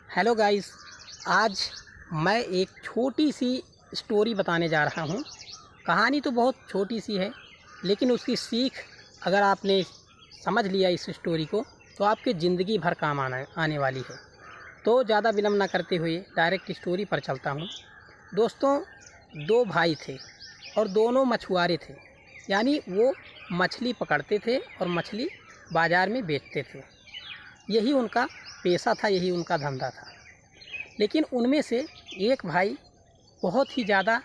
Hello guys, आज मैं एक छोटी सी स्टोरी बताने जा रहा हूँ। कहानी तो बहुत छोटी सी है, लेकिन उसकी सीख अगर आपने समझ लिया इस स्टोरी को तो आपके ज़िंदगी भर काम आने वाली है। तो ज़्यादा विलम्ब ना करते हुए डायरेक्ट स्टोरी पर चलता हूँ। दोस्तों, दो भाई थे और दोनों मछुआरे थे, यानी वो मछली पकड़ते थे और मछली बाज़ार में बेचते थे। यही उनका पेशा था, यही उनका धंधा था। लेकिन उनमें से एक भाई बहुत ही ज़्यादा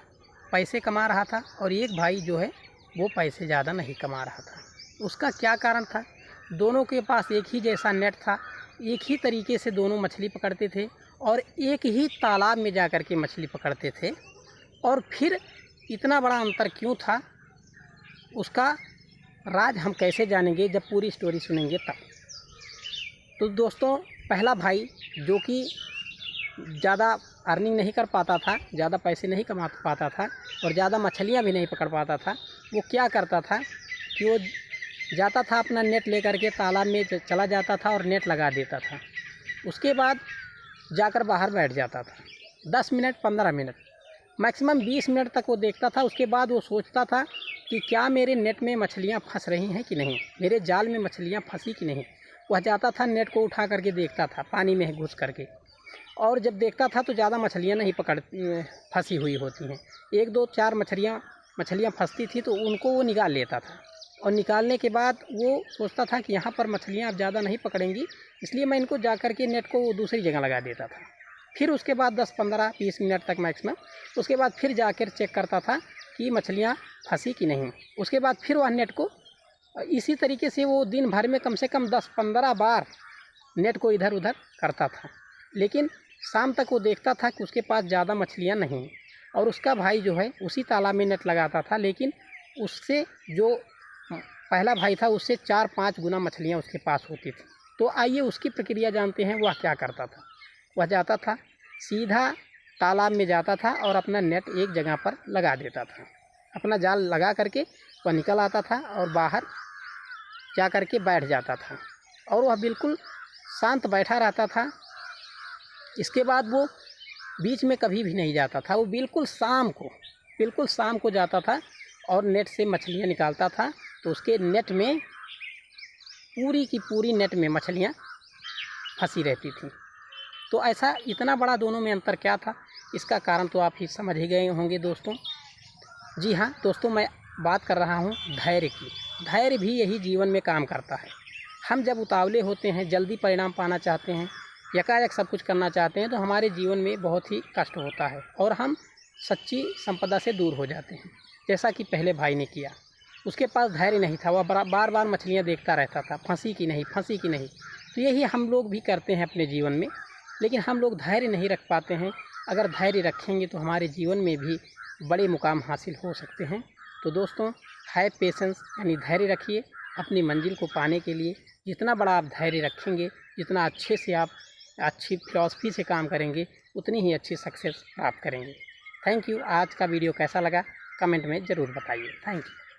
पैसे कमा रहा था और एक भाई जो है वो पैसे ज़्यादा नहीं कमा रहा था। उसका क्या कारण था? दोनों के पास एक ही जैसा नेट था, एक ही तरीके से दोनों मछली पकड़ते थे और एक ही तालाब में जा कर के मछली पकड़ते थे। और फिर इतना बड़ा अंतर क्यों था, उसका राज हम कैसे जानेंगे जब पूरी स्टोरी सुनेंगे तब। तो दोस्तों, पहला भाई जो कि ज़्यादा अर्निंग नहीं कर पाता था, ज़्यादा पैसे नहीं कमा पाता था और ज़्यादा मछलियाँ भी नहीं पकड़ पाता था, वो क्या करता था कि वो जाता था अपना नेट लेकर के तालाब में चला जाता था और नेट लगा देता था। उसके बाद जाकर बाहर बैठ जाता था 10 मिनट 15 मिनट मैक्सिमम 20 मिनट तक वो देखता था। उसके बाद वो सोचता था कि क्या मेरे नेट में मछलियाँ फंस रही हैं कि नहीं, मेरे जाल में मछलियाँ फंसी कि नहीं। वह जाता था, नेट को उठा करके देखता था पानी में घुस करके, और जब देखता था तो ज़्यादा मछलियाँ नहीं फंसी हुई होती हैं। 1 2 4 मछलियाँ फंसती थी तो उनको वो निकाल लेता था और निकालने के बाद वो सोचता था कि यहाँ पर मछलियाँ अब ज़्यादा नहीं पकड़ेंगी, इसलिए मैं इनको जा कर के नेट को दूसरी जगह लगा देता था। फिर उसके बाद 10 15 20 मिनट तक मैक्सिमम, उसके बाद फिर जाकर चेक करता था कि मछलियाँ फंसी कि नहीं। उसके बाद फिर वह नेट को इसी तरीके से वो दिन भर में कम से कम 10 15 बार नेट को इधर उधर करता था। लेकिन शाम तक वो देखता था कि उसके पास ज़्यादा मछलियाँ नहीं, और उसका भाई जो है उसी तालाब में नेट लगाता था, लेकिन उससे जो पहला भाई था उससे 4-5 गुना मछलियाँ उसके पास होती थी। तो आइए उसकी प्रक्रिया जानते हैं। वह क्या करता था? वह जाता था, सीधा तालाब में जाता था और अपना नेट एक जगह पर लगा देता था। अपना जाल लगा करके वह निकल आता था और बाहर जा कर के बैठ जाता था और वह बिल्कुल शांत बैठा रहता था। इसके बाद वो बीच में कभी भी नहीं जाता था, वो बिल्कुल शाम को जाता था और नेट से मछलियाँ निकालता था। तो उसके नेट में पूरी की पूरी नेट में मछलियाँ फंसी रहती थी। तो ऐसा इतना बड़ा दोनों में अंतर क्या था, इसका कारण तो आप ही समझ ही गए होंगे दोस्तों। जी हाँ दोस्तों, मैं बात कर रहा हूँ धैर्य की। धैर्य भी यही जीवन में काम करता है। हम जब उतावले होते हैं, जल्दी परिणाम पाना चाहते हैं, यकायक सब कुछ करना चाहते हैं, तो हमारे जीवन में बहुत ही कष्ट होता है और हम सच्ची संपदा से दूर हो जाते हैं। जैसा कि पहले भाई ने किया, उसके पास धैर्य नहीं था, वह बार बार मछलियाँ देखता रहता था, फंसी कि नहीं फंसी कि नहीं। तो यही हम लोग भी करते हैं अपने जीवन में, लेकिन हम लोग धैर्य नहीं रख पाते हैं। अगर धैर्य रखेंगे तो हमारे जीवन में भी बड़े मुकाम हासिल हो सकते हैं। तो दोस्तों, है पेशेंस, यानी धैर्य रखिए अपनी मंजिल को पाने के लिए। जितना बड़ा आप धैर्य रखेंगे, जितना अच्छे से आप अच्छी फिलॉसफी से काम करेंगे, उतनी ही अच्छी सक्सेस प्राप्त करेंगे। Thank you. आज का वीडियो कैसा लगा कमेंट में ज़रूर बताइए। Thank you.